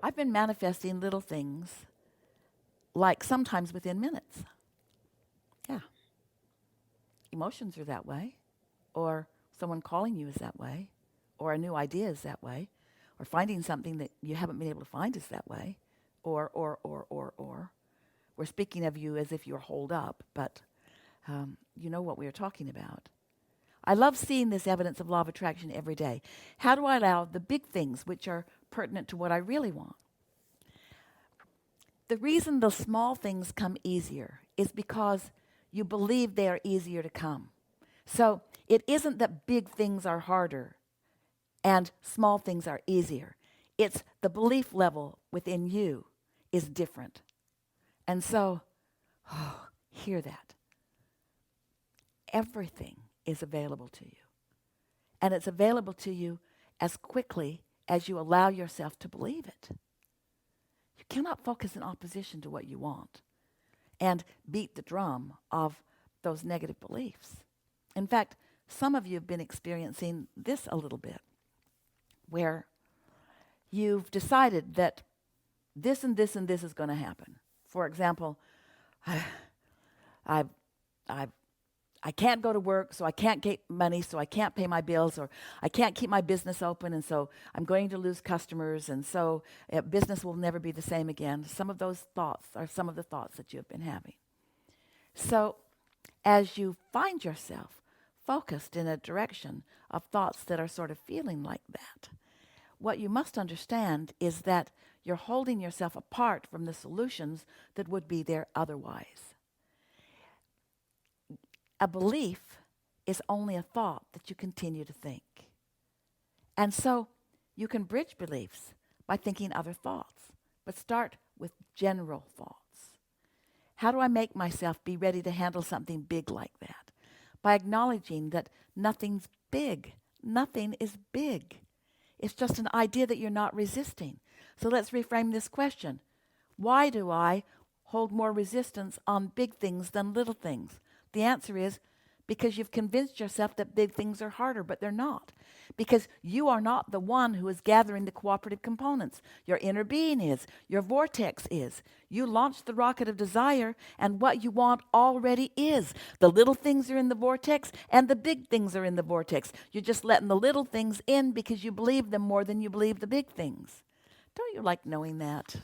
I've been manifesting little things, like sometimes within minutes. Yeah. Emotions are that way, or someone calling you is that way, or a new idea is that way, or finding something that you haven't been able to find is that way, or. We're speaking of you as if you're holed up, but you know what we are talking about. I love seeing this evidence of law of attraction every day. How do I allow the big things which are pertinent to what I really want? The reason the small things come easier is because you believe they are easier to come. So it isn't that big things are harder and small things are easier. It's the belief level within you is different. And so, hear that. Everything is available to you. And it's available to you as quickly as you allow yourself to believe it. You cannot focus in opposition to what you want and beat the drum of those negative beliefs. In fact, some of you have been experiencing this a little bit, where you've decided that this and this and this is going to happen. For example, I've, I've I can't go to work, so I can't get money, so I can't pay my bills, or I can't keep my business open, and so I'm going to lose customers, and so business will never be the same again. Some of those thoughts are some of the thoughts that you have been having. So as you find yourself focused in a direction of thoughts that are sort of feeling like that, what you must understand is that you're holding yourself apart from the solutions that would be there otherwise. A belief is only a thought that you continue to think. And so you can bridge beliefs by thinking other thoughts, but start with general thoughts. How do I make myself be ready to handle something big like that? By acknowledging that nothing's big. Nothing is big. It's just an idea that you're not resisting. So let's reframe this question. Why do I hold more resistance on big things than little things? The answer is because you've convinced yourself that big things are harder, but they're not. Because you are not the one who is gathering the cooperative components. Your inner being is. Your vortex is. You launched the rocket of desire, and what you want already is. The little things are in the vortex, and the big things are in the vortex. You're just letting the little things in because you believe them more than you believe the big things. Don't you like knowing that?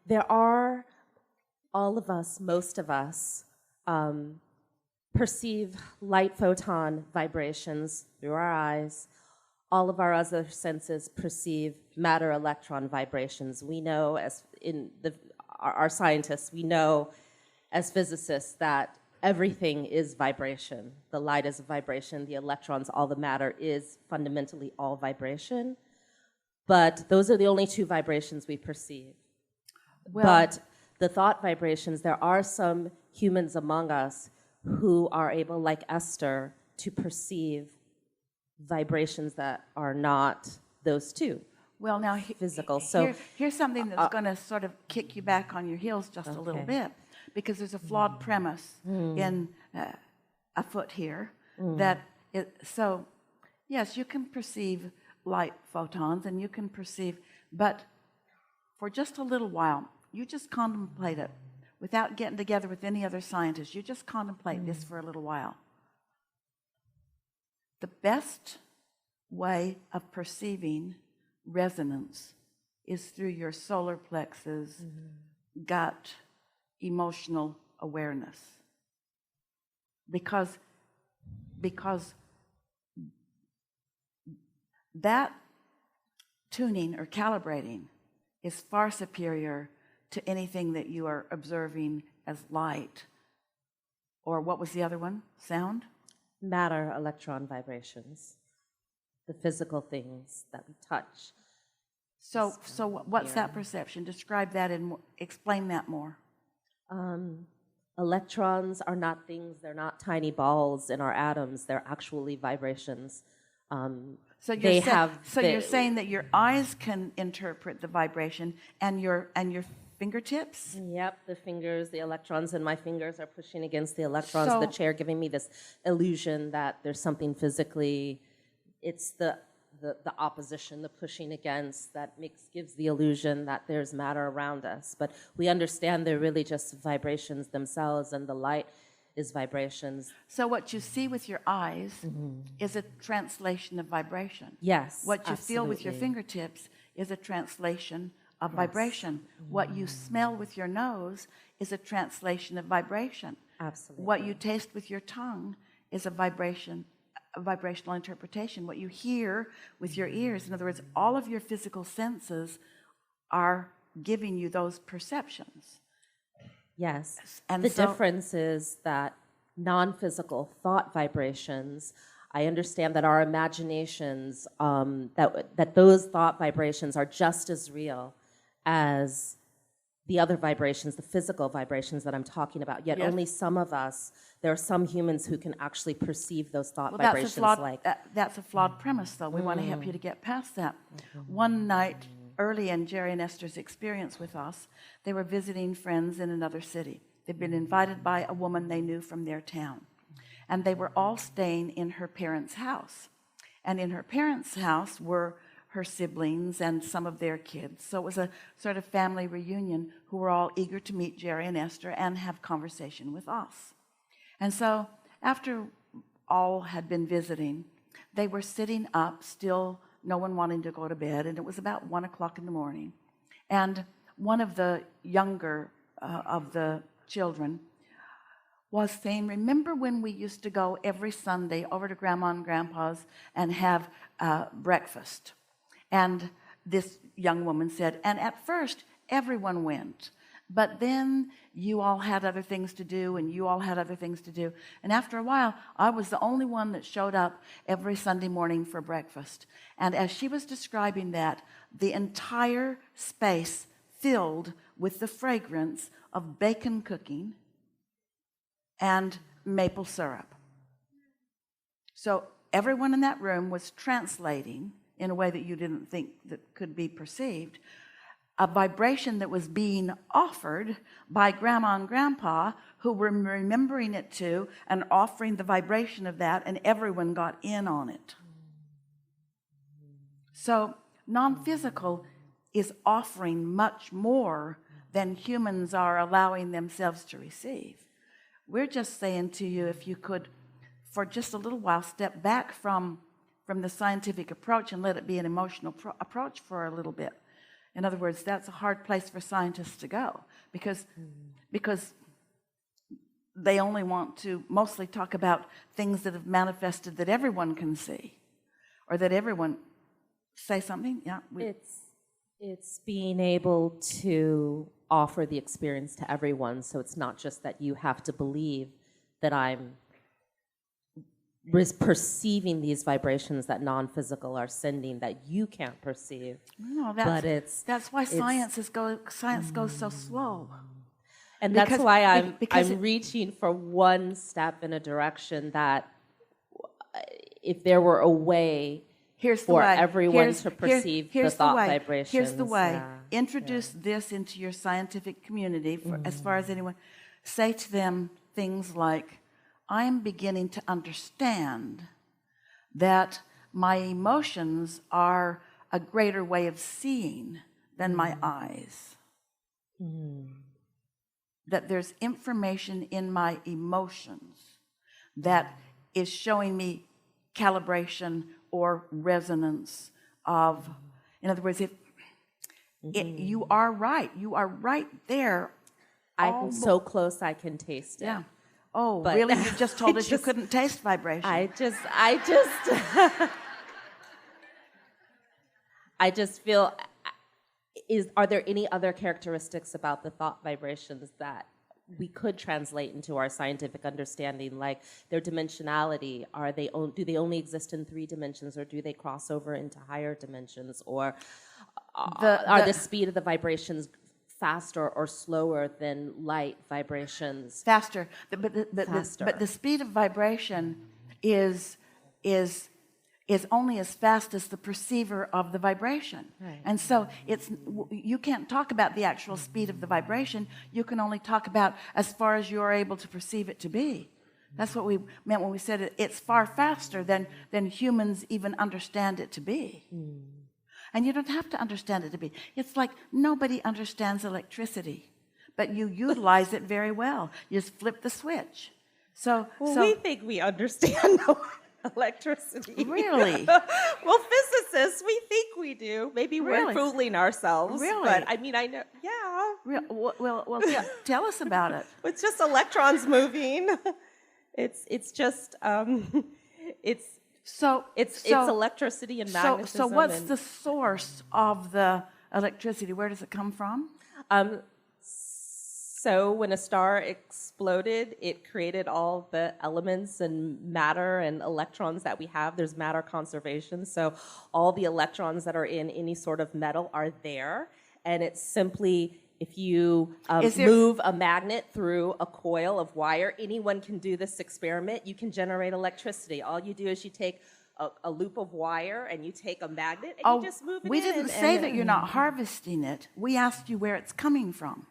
There are, all of us, most of us, perceive light photon vibrations through our eyes. All of our other senses perceive matter electron vibrations. We know, as our scientists, we know as physicists that everything is vibration. The light is a vibration, the electrons, all the matter is fundamentally all vibration. But those are the only two vibrations we perceive. Well, but the thought vibrations, there are some humans among us who are able, like Esther, to perceive vibrations that are not those two. well, now physical. So here's something that's going to sort of kick you back on your heels just a little bit, because there's a flawed premise in afoot here so yes, you can perceive light photons and you can perceive, but for just a little while, you just contemplate it without getting together with any other scientists. You just contemplate this for a little while. The best way of perceiving resonance is through your solar plexus, gut, emotional awareness. Because that tuning or calibrating is far superior to anything that you are observing as light. Or what was the other one? Sound? Matter, electron vibrations, the physical things that we touch. So what's that perception? Describe that and explain that more. Electrons are not things, they're not tiny balls in our atoms, they're actually vibrations. So you're saying that your eyes can interpret the vibration and your fingertips? Yep, the fingers, the electrons in my fingers are pushing against the electrons of the chair, giving me this illusion that there's something physically, it's the opposition, the pushing against, that gives the illusion that there's matter around us. But we understand they're really just vibrations themselves, and the light is vibrations. So what you see with your eyes is a translation of vibration. Yes, what you feel with your fingertips is a translation of vibration. What you smell with your nose is a translation of vibration. Absolutely. What you taste with your tongue is a vibrational interpretation. What you hear with your ears, in other words, all of your physical senses are giving you those perceptions. Yes. And the difference is that non-physical thought vibrations, I understand that our imaginations, that those thought vibrations are just as real as the other vibrations, the physical vibrations that I'm talking about. Yet only some of us, there are some humans who can actually perceive those thought vibrations. That's a flawed premise, though. We want to help you to get past that. One night, early in Jerry and Esther's experience with us, they were visiting friends in another city. They'd been invited by a woman they knew from their town. And they were all staying in her parents' house. And in her parents' house were her siblings and some of their kids. So it was a sort of family reunion who were all eager to meet Jerry and Esther and have conversation with us. And so after all had been visiting, they were sitting up, still no one wanting to go to bed, and it was about 1 o'clock in the morning. And one of the younger of the children was saying, remember when we used to go every Sunday over to Grandma and Grandpa's and have breakfast? And this young woman said, and at first everyone went, but then you all had other things to do, and you all had other things to do. And after a while, I was the only one that showed up every Sunday morning for breakfast. And as she was describing that, the entire space filled with the fragrance of bacon cooking and maple syrup. So everyone in that room was translating, in a way that you didn't think that could be perceived, a vibration that was being offered by Grandma and Grandpa, who were remembering it too and offering the vibration of that, and everyone got in on it. So non-physical is offering much more than humans are allowing themselves to receive. We're just saying to you, if you could, for just a little while, step back from the scientific approach and let it be an emotional approach for a little bit. In other words, that's a hard place for scientists to go because they only want to mostly talk about things that have manifested that everyone can see, or that everyone say something. Yeah, it's being able to offer the experience to everyone, so it's not just that you have to believe that I'm perceiving these vibrations that non-physical are sending that you can't perceive. no, But that's why science goes so slow. And that's why I'm because reaching for one step in a direction that if there were a way for everyone to perceive the thought vibrations. Here's the way. Yeah, Introduce this into your scientific community, as far as anyone. Say to them things like, I am beginning to understand that my emotions are a greater way of seeing than my eyes. That there's information in my emotions that is showing me calibration or resonance of, in other words, you are right there. I'm so close I can taste it. Yeah. Oh, But really? You just told us you couldn't taste vibration. I just feel, are there any other characteristics about the thought vibrations that we could translate into our scientific understanding, like their dimensionality? Do they only exist in 3 dimensions, or do they cross over into higher dimensions, or are the speed of the vibrations faster or slower than light vibrations? Faster, but the speed of vibration is only as fast as the perceiver of the vibration. Right. And so you can't talk about the actual speed of the vibration. You can only talk about as far as you're able to perceive it to be. That's what we meant when we said it's far faster than humans even understand it to be. And you don't have to understand it to be. It's like nobody understands electricity, but you utilize it very well. You just flip the switch. So we think we understand electricity. Really? Well, physicists, we think we do. Maybe we're Really? fooling ourselves. Really? But I mean, I know, yeah. Well, tell us about it. It's just electrons moving. It's just it's electricity and magnetism. So what's the source of the electricity? Where does it come from? So when a star exploded, it created all the elements and matter and electrons that we have. There's matter conservation. So all the electrons that are in any sort of metal are there. And it's simply, if you move a magnet through a coil of wire, anyone can do this experiment. You can generate electricity. All you do is you take a loop of wire and you take a magnet and you just move it in. We didn't say that you're not harvesting it. We asked you where it's coming from.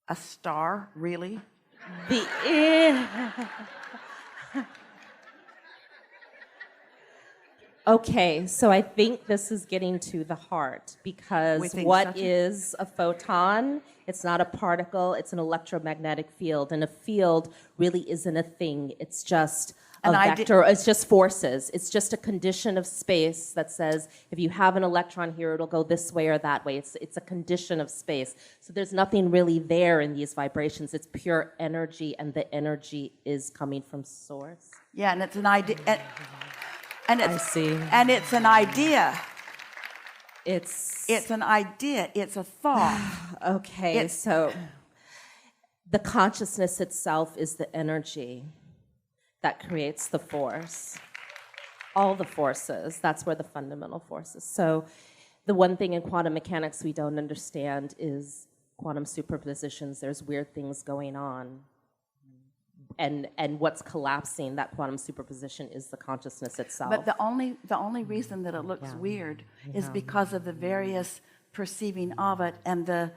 A star, really? Okay, so I think this is getting to the heart, because what is a photon? It's not a particle, it's an electromagnetic field, and a field really isn't a thing. It's just a vector, it's just forces. It's just a condition of space that says if you have an electron here, it'll go this way or that way. It's a condition of space. So there's nothing really there in these vibrations. It's pure energy, and the energy is coming from source. Yeah, and it's an idea. I see. And it's an idea. It's an idea. It's a thought. Okay, so the consciousness itself is the energy that creates the force. All the forces, that's where the fundamental force is. So the one thing in quantum mechanics we don't understand is quantum superpositions. There's weird things going on. And what's collapsing, that quantum superposition, is the consciousness itself. But the only reason that it looks weird is because of the various perceiving of it and the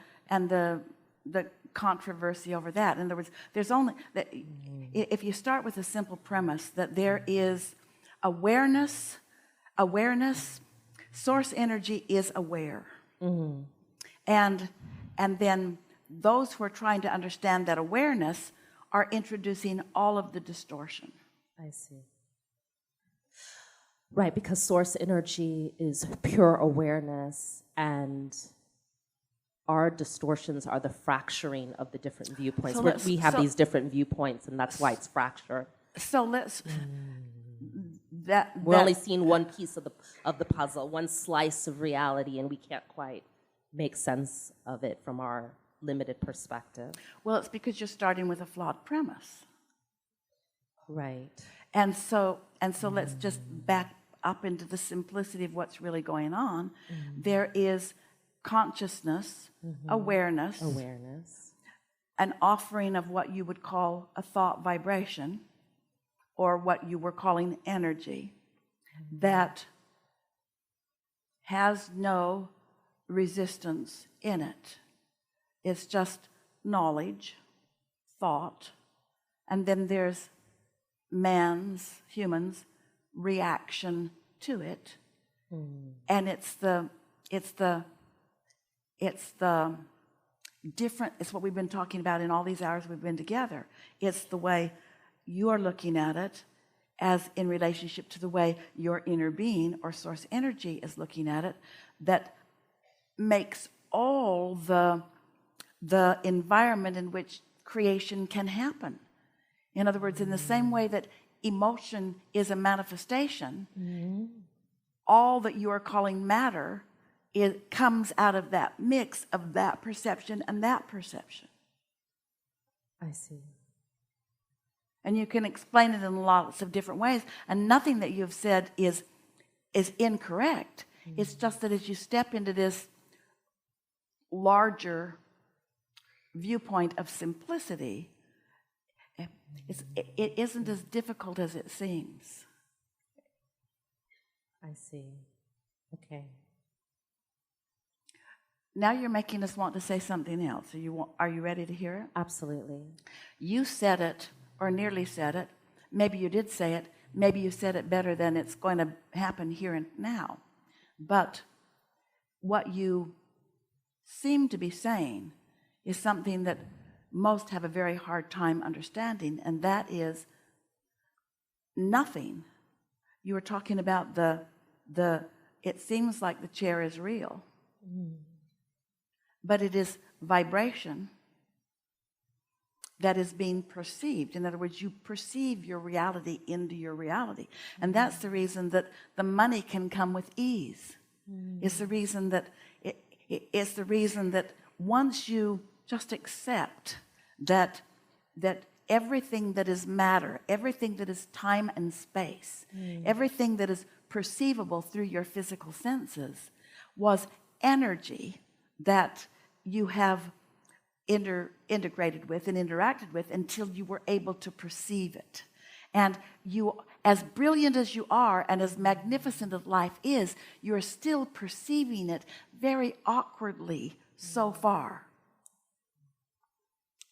controversy over that. In other words, there's only that if you start with a simple premise that there is awareness, source energy is aware, and then those who are trying to understand that awareness are introducing all of the distortion. I see. Right, because source energy is pure awareness, and our distortions are the fracturing of the different viewpoints. We have these different viewpoints, and that's why it's fractured. So let's We're only seeing one piece of the puzzle, one slice of reality, and we can't quite make sense of it from our limited perspective. Well, it's because you're starting with a flawed premise. Right. And so let's just back up into the simplicity of what's really going on. There is consciousness, awareness, an offering of what you would call a thought vibration, or what you were calling energy, that has no resistance in it. It's just knowledge, thought, and then there's humans' reaction to it. And it's different. It's what we've been talking about in all these hours we've been together. It's the way you're looking at it as in relationship to the way your inner being or source energy is looking at it, that makes all the environment in which creation can happen. In other words, in the same way that emotion is a manifestation, all that you are calling matter, it comes out of that mix of that perception and that perception. I see. And you can explain it in lots of different ways, and nothing that you've said is incorrect. It's just that as you step into this larger viewpoint of simplicity, it isn't as difficult as it seems. I see. Okay. Now you're making us want to say something else. Are you ready to hear it? Absolutely. You said it, or nearly said it. Maybe you did say it. Maybe you said it better than it's going to happen here and now. But what you seem to be saying is something that most have a very hard time understanding, and that is nothing. You were talking about it seems like the chair is real, but it is vibration that is being perceived. In other words, you perceive your reality into your reality, and that's the reason that the money can come with ease. It's the reason that it's the reason that once you just accept that everything that is matter, everything that is time and space, everything that is perceivable through your physical senses was energy that you have integrated with and interacted with until you were able to perceive it. And you, as brilliant as you are and as magnificent as life is, you're still perceiving it very awkwardly so far.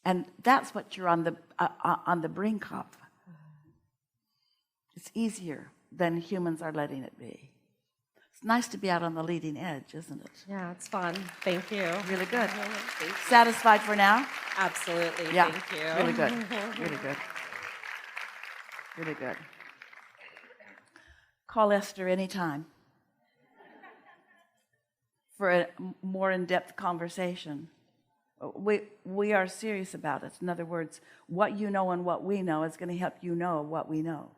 And that's what you're on the brink of. It's easier than humans are letting it be. It's nice to be out on the leading edge, isn't it? Yeah, it's fun. Thank you. Really good. Thank you. Satisfied for now? Absolutely. Yeah. Thank you. Really good. Really good. Really good. Call Esther anytime for a more in-depth conversation. We are serious about it. In other words, what you know and what we know is going to help you know what we know.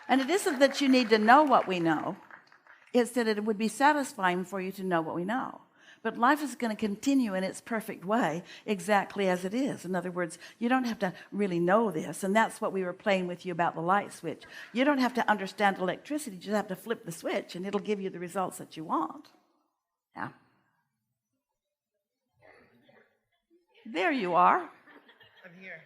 And it isn't that you need to know what we know. It's that it would be satisfying for you to know what we know. But life is going to continue in its perfect way exactly as it is. In other words, you don't have to really know this. And that's what we were playing with you about the light switch. You don't have to understand electricity. You just have to flip the switch and it'll give you the results that you want. Yeah. There you are. I'm here.